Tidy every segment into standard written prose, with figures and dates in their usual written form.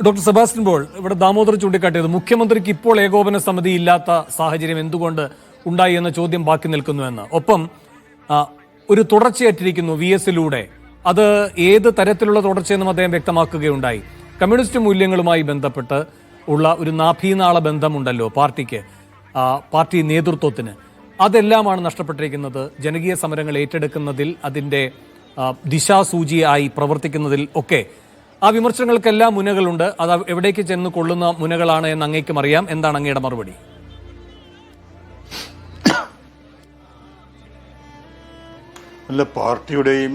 Doctor Sebastian Paul, ഇവിടെ ദാമോദർ ചൂണ്ടിക്കാട്ടിയത് മുഖ്യമന്ത്രിക്ക് ഇപ്പോൾ ഏകോപന സമിതി ഇല്ലാത്ത സാഹചര്യം എന്തുകൊണ്ട് ഉണ്ടായി എന്ന ചോദ്യം ബാക്കി നിൽക്കുന്നുവെന്ന്. ഒപ്പം ഒരു തുടർച്ചയേറ്റിരിക്കുന്നു വി എസിലൂടെ. അത് ഏത് തരത്തിലുള്ള തുടർച്ചയെന്നും അദ്ദേഹം വ്യക്തമാക്കുകയുണ്ടായി. കമ്മ്യൂണിസ്റ്റ് മൂല്യങ്ങളുമായി ബന്ധപ്പെട്ട് ഉള്ള ഒരു നാഭീനാള ബന്ധമുണ്ടല്ലോ പാർട്ടിക്ക്, പാർട്ടി നേതൃത്വത്തിന്. അതെല്ലാമാണ് നഷ്ടപ്പെട്ടിരിക്കുന്നത്. ജനകീയ സമരങ്ങൾ ഏറ്റെടുക്കുന്നതിൽ, അതിൻ്റെ ദിശാസൂചിയായി പ്രവർത്തിക്കുന്നതിൽ ഒക്കെ. ആ വിമർശനങ്ങൾക്കെല്ലാം മുനകളുണ്ട്. അത് എവിടേക്ക് ചെന്ന് കൊള്ളുന്ന മുനകളാണ് എന്ന് അങ്ങേക്കും അറിയാം. എന്താണ് അങ്ങയുടെ മറുപടി? അല്ല, പാർട്ടിയുടെയും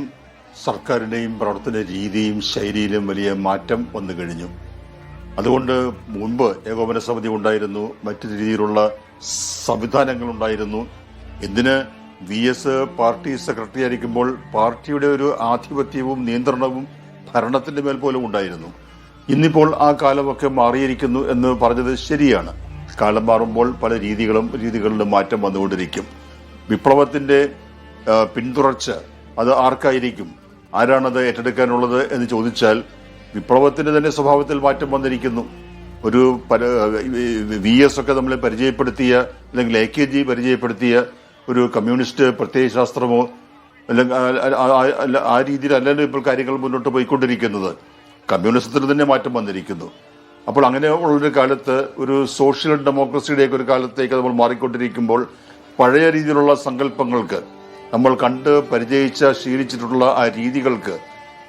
സർക്കാരിൻ്റെയും പ്രവർത്തന രീതിയും ശൈലിയിലും വലിയ മാറ്റം വന്നു കഴിഞ്ഞു. അതുകൊണ്ട് മുൻപ് ഏകോപന സമിതി ഉണ്ടായിരുന്നു, മറ്റു രീതിയിലുള്ള സംവിധാനങ്ങളുണ്ടായിരുന്നു. ഇതിന് വി എസ് പാർട്ടി സെക്രട്ടറി ആയിരിക്കുമ്പോൾ പാർട്ടിയുടെ ഒരു ആധിപത്യവും നിയന്ത്രണവും ഭരണത്തിന്റെ മേൽ പോലും ഉണ്ടായിരുന്നു. ഇന്നിപ്പോൾ ആ കാലമൊക്കെ മാറിയിരിക്കുന്നു എന്ന് പറഞ്ഞത് ശരിയാണ്. കാലം മാറുമ്പോൾ പല രീതികളിലും മാറ്റം വന്നുകൊണ്ടിരിക്കും. വിപ്ലവത്തിന്റെ പിന്തുടർച്ച അത് ആർക്കായിരിക്കും, ആരാണത് ഏറ്റെടുക്കാനുള്ളത് എന്ന് ചോദിച്ചാൽ വിപ്ലവത്തിന്റെ തന്നെ സ്വഭാവത്തിൽ മാറ്റം വന്നിരിക്കുന്നു. ഒരു വി എസ് ഒക്കെ നമ്മളെ പരിചയപ്പെടുത്തിയ, അല്ലെങ്കിൽ AKG പരിചയപ്പെടുത്തിയ ഒരു കമ്മ്യൂണിസ്റ്റ് പ്രത്യയശാസ്ത്രമോ അല്ലെങ്കിൽ ആ രീതിയിലല്ലല്ലോ ഇപ്പോൾ കാര്യങ്ങൾ മുന്നോട്ട് പോയിക്കൊണ്ടിരിക്കുന്നത്. കമ്മ്യൂണിസത്തിന് തന്നെ മാറ്റം വന്നിരിക്കുന്നു. അപ്പോൾ അങ്ങനെ ഉള്ളൊരു കാലത്ത്, ഒരു സോഷ്യൽ ഡെമോക്രസിയുടെയൊക്കെ ഒരു കാലത്തേക്ക് നമ്മൾ മാറിക്കൊണ്ടിരിക്കുമ്പോൾ പഴയ രീതിയിലുള്ള സങ്കല്പങ്ങൾക്ക്, നമ്മൾ കണ്ട് പരിചയിച്ച ശീലിച്ചിട്ടുള്ള ആ രീതികൾക്ക്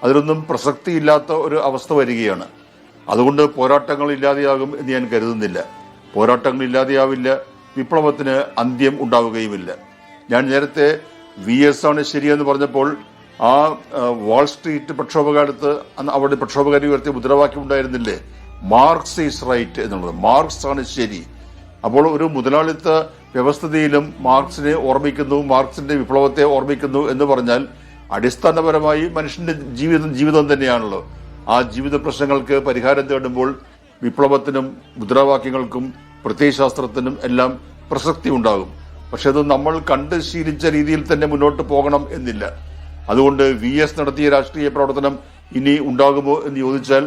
അതിലൊന്നും പ്രസക്തിയില്ലാത്ത ഒരു അവസ്ഥ വരികയാണ്. അതുകൊണ്ട് പോരാട്ടങ്ങൾ ഇല്ലാതെയാകും എന്ന് ഞാൻ കരുതുന്നില്ല. പോരാട്ടങ്ങൾ ഇല്ലാതെയാവില്ല, വിപ്ലവത്തിന് അന്ത്യം ഉണ്ടാവുകയുമില്ല. ഞാൻ നേരത്തെ വി എസ് ആണ് ശരിയെന്ന് പറഞ്ഞപ്പോൾ ആ വാൾ സ്ട്രീറ്റ് പ്രക്ഷോഭകാലത്ത് അവിടെ പ്രക്ഷോഭകാരി ഉയർത്തിയ മുദ്രാവാക്യം ഉണ്ടായിരുന്നില്ലേ, മാർക്സ് ഈസ് റൈറ്റ് എന്നുള്ളത്. മാർക്സ് ആണ് ശരി. അപ്പോൾ ഒരു മുതലാളിത്ത വ്യവസ്ഥിതിയിലും മാർക്സിനെ ഓർമ്മിക്കുന്നു, മാർക്സിന്റെ വിപ്ലവത്തെ ഓർമ്മിക്കുന്നു എന്ന് പറഞ്ഞാൽ അടിസ്ഥാനപരമായി മനുഷ്യന്റെ ജീവിതം തന്നെയാണല്ലോ. ആ ജീവിത പ്രശ്നങ്ങൾക്ക് പരിഹാരം തേടുമ്പോൾ വിപ്ലവത്തിനും മുദ്രാവാക്യങ്ങൾക്കും പ്രത്യയശാസ്ത്രത്തിനും എല്ലാം പ്രസക്തി ഉണ്ടാകും. പക്ഷെ അത് നമ്മൾ കണ്ട് ശീലിച്ച രീതിയിൽ തന്നെ മുന്നോട്ട് പോകണം എന്നില്ല. അതുകൊണ്ട് വി എസ് നടത്തിയ രാഷ്ട്രീയ പ്രവർത്തനം ഇനി ഉണ്ടാകുമോ എന്ന് ചോദിച്ചാൽ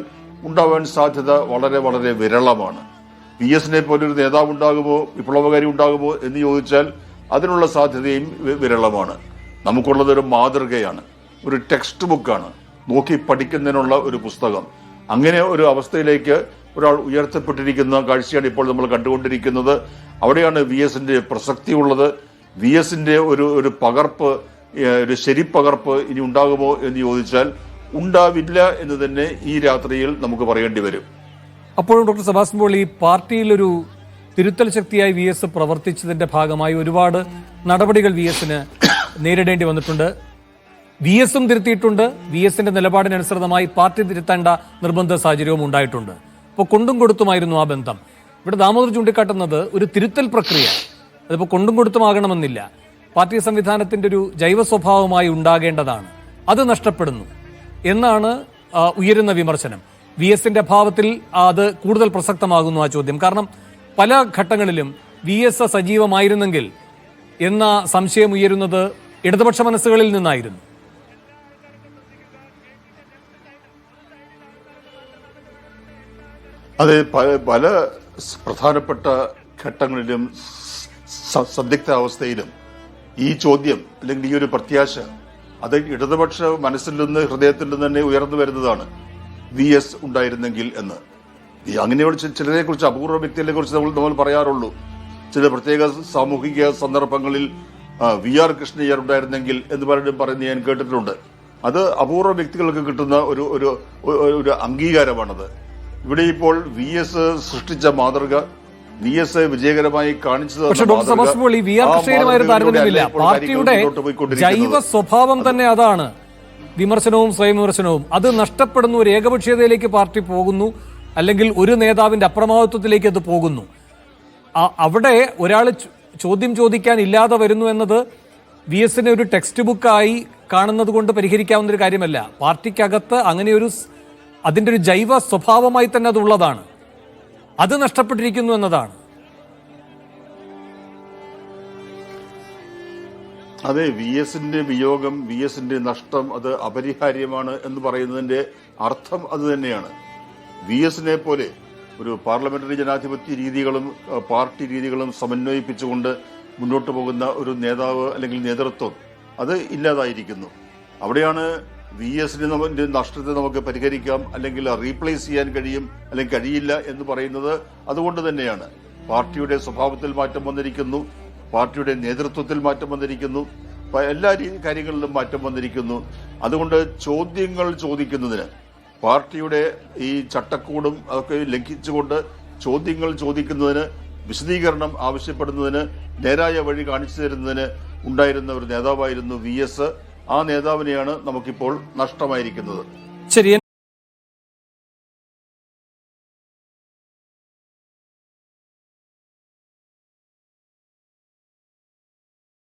ഉണ്ടാവാൻ സാധ്യത വളരെ വളരെ വിരളമാണ്. വി എസിനെ പോലൊരു നേതാവ് ഉണ്ടാകുമോ, വിപ്ലവകാരി ഉണ്ടാകുമോ എന്ന് ചോദിച്ചാൽ അതിനുള്ള സാധ്യതയും വിരളമാണ്. നമുക്കുള്ളത് ഒരു മാതൃകയാണ്, ഒരു ടെക്സ്റ്റ് ബുക്കാണ്, നോക്കി പഠിക്കുന്നതിനുള്ള ഒരു പുസ്തകം. അങ്ങനെ ഒരു അവസ്ഥയിലേക്ക് ഒരാൾ ഉയർത്തപ്പെട്ടിരിക്കുന്ന കാഴ്ചയാണ് ഇപ്പോൾ നമ്മൾ കണ്ടുകൊണ്ടിരിക്കുന്നത്. അവിടെയാണ് വി എസിന്റെ പ്രസക്തി ഉള്ളത്. വി എസിന്റെ ഒരു പകർപ്പ്, ഒരു ശരിപ്പകർപ്പ് ഇനി ഉണ്ടാകുമോ എന്ന് ചോദിച്ചാൽ ഉണ്ടാവില്ല എന്ന് തന്നെ ഈ രാത്രിയിൽ നമുക്ക് പറയേണ്ടി വരും. അപ്പോഴും ഡോക്ടർ സെബാസ്റ്റ്യൻ പോൾ, ഈ പാർട്ടിയിലൊരു തിരുത്തൽ ശക്തിയായി വി എസ് പ്രവർത്തിച്ചതിന്റെ ഭാഗമായി ഒരുപാട് നടപടികൾ വി എസിന് നേരിടേണ്ടി വന്നിട്ടുണ്ട്. വി എസും തിരുത്തിയിട്ടുണ്ട്. വി എസിന്റെ നിലപാടിനനുസൃതമായി പാർട്ടി തിരുത്തേണ്ട നിർബന്ധ സാഹചര്യവും ഉണ്ടായിട്ടുണ്ട്. അപ്പോൾ കൊണ്ടും കൊടുത്തുമായിരുന്നു ആ ബന്ധം. ഇവിടെ ദാമോദർ ചൂണ്ടിക്കാട്ടുന്നത് ഒരു തിരുത്തൽ പ്രക്രിയ, അതിപ്പോൾ കൊണ്ടും കൊടുത്തുമാകണമെന്നില്ല, പാർട്ടി സംവിധാനത്തിന്റെ ഒരു ജൈവ സ്വഭാവമായി ഉണ്ടാകേണ്ടതാണ്. അത് നഷ്ടപ്പെടുന്നു എന്നാണ് ഉയരുന്ന വിമർശനം. വി എസിന്റെ അഭാവത്തിൽ അത് കൂടുതൽ പ്രസക്തമാകുന്നു ആ ചോദ്യം. കാരണം പല ഘട്ടങ്ങളിലും വി എസ് സജീവമായിരുന്നെങ്കിൽ എന്ന സംശയം ഉയരുന്നത് ഇടതുപക്ഷ മനസ്സുകളിൽ നിന്നായിരുന്നു. അതെ, പല പ്രധാനപ്പെട്ട ഘട്ടങ്ങളിലും സന്ദിഗ്ധാവസ്ഥയിലും ഈ ചോദ്യം, അല്ലെങ്കിൽ ഈ ഒരു പ്രത്യാശ, അത് ഇടതുപക്ഷ മനസ്സിൽ നിന്ന്, ഹൃദയത്തിൽ നിന്ന് തന്നെ ഉയർന്നു വരുന്നതാണ്. വി എസ് ഉണ്ടായിരുന്നെങ്കിൽ എന്ന്. അങ്ങനെയുള്ള ചിലരെ കുറിച്ച്, അപൂർവ വ്യക്തികളെ കുറിച്ച് നമ്മൾ പറയാറുള്ളൂ. ചില പ്രത്യേക സാമൂഹിക സന്ദർഭങ്ങളിൽ VR കൃഷ്ണയ്യർ ഉണ്ടായിരുന്നെങ്കിൽ എന്ന് പറയുന്നത് ഞാൻ കേട്ടിട്ടുണ്ട്. അത് അപൂർവ വ്യക്തികൾക്ക് കിട്ടുന്ന ഒരു അംഗീകാരമാണത്. ഇവിടെ ഇപ്പോൾ വി എസ് സൃഷ്ടിച്ച മാതൃക, വി എസ് വിജയകരമായി കാണിച്ചത്, പാർട്ടിയുടെ ജൈവ സ്വഭാവം തന്നെ അതാണ്. വിമർശനവും സ്വയം വിമർശനവും അത് നഷ്ടപ്പെടുന്നു. ഒരു ഏകപക്ഷീയതയിലേക്ക് പാർട്ടി പോകുന്നു, അല്ലെങ്കിൽ ഒരു നേതാവിന്റെ അപ്രമാദിത്വത്തിലേക്ക് അത് പോകുന്നു. അവിടെ ഒരാൾ ചോദ്യം ചോദിക്കാൻ ഇല്ലാതെ വരുന്നു എന്നത് വി എസിനെ ഒരു ടെക്സ്റ്റ് ബുക്കായി കാണുന്നത് കൊണ്ട് പരിഹരിക്കാവുന്ന ഒരു കാര്യമല്ല. പാർട്ടിക്കകത്ത് അങ്ങനെയൊരു അതിൻ്റെ ഒരു ജൈവ സ്വഭാവമായി തന്നെ അതുള്ളതാണ്. അത് നഷ്ടപ്പെട്ടിരിക്കുന്നു എന്നതാണ്. അതെ, വി എസിന്റെ വിയോഗം, വി എസിന്റെ നഷ്ടം അത് അപരിഹാര്യമാണ് എന്ന് പറയുന്നതിന്റെ അർത്ഥം അത് തന്നെയാണ്. വി എസിനെ പോലെ ഒരു പാർലമെന്ററി ജനാധിപത്യ രീതികളും പാർട്ടി രീതികളും സമന്വയിപ്പിച്ചുകൊണ്ട് മുന്നോട്ട് പോകുന്ന ഒരു നേതാവ് അല്ലെങ്കിൽ നേതൃത്വം അത് ഇല്ലാതായിരിക്കുന്നു. അവിടെയാണ് വി എസിന് നഷ്ടത്തെ നമുക്ക് പരിഹരിക്കാം അല്ലെങ്കിൽ റീപ്ലേസ് ചെയ്യാൻ കഴിയും അല്ലെങ്കിൽ കഴിയില്ല എന്ന് പറയുന്നത്. അതുകൊണ്ട് തന്നെയാണ് പാർട്ടിയുടെ സ്വഭാവത്തിൽ മാറ്റം വന്നിരിക്കുന്നു, പാർട്ടിയുടെ നേതൃത്വത്തിൽ മാറ്റം വന്നിരിക്കുന്നു, എല്ലാ കാര്യങ്ങളിലും മാറ്റം വന്നിരിക്കുന്നു. അതുകൊണ്ട് ചോദ്യങ്ങൾ ചോദിക്കുന്നതിന്, പാർട്ടിയുടെ ഈ ചട്ടക്കൂടും അതൊക്കെ ലംഘിച്ചുകൊണ്ട് ചോദ്യങ്ങൾ ചോദിക്കുന്നതിന്, വിശദീകരണം ആവശ്യപ്പെടുന്നതിന്, നേരായ വഴി കാണിച്ചു തരുന്നതിന് ഉണ്ടായിരുന്ന ഒരു നേതാവായിരുന്നു വി എസ്. ആ നേതാവിനെയാണ് നമുക്കിപ്പോൾ നഷ്ടമായിരിക്കുന്നത്. ശരി.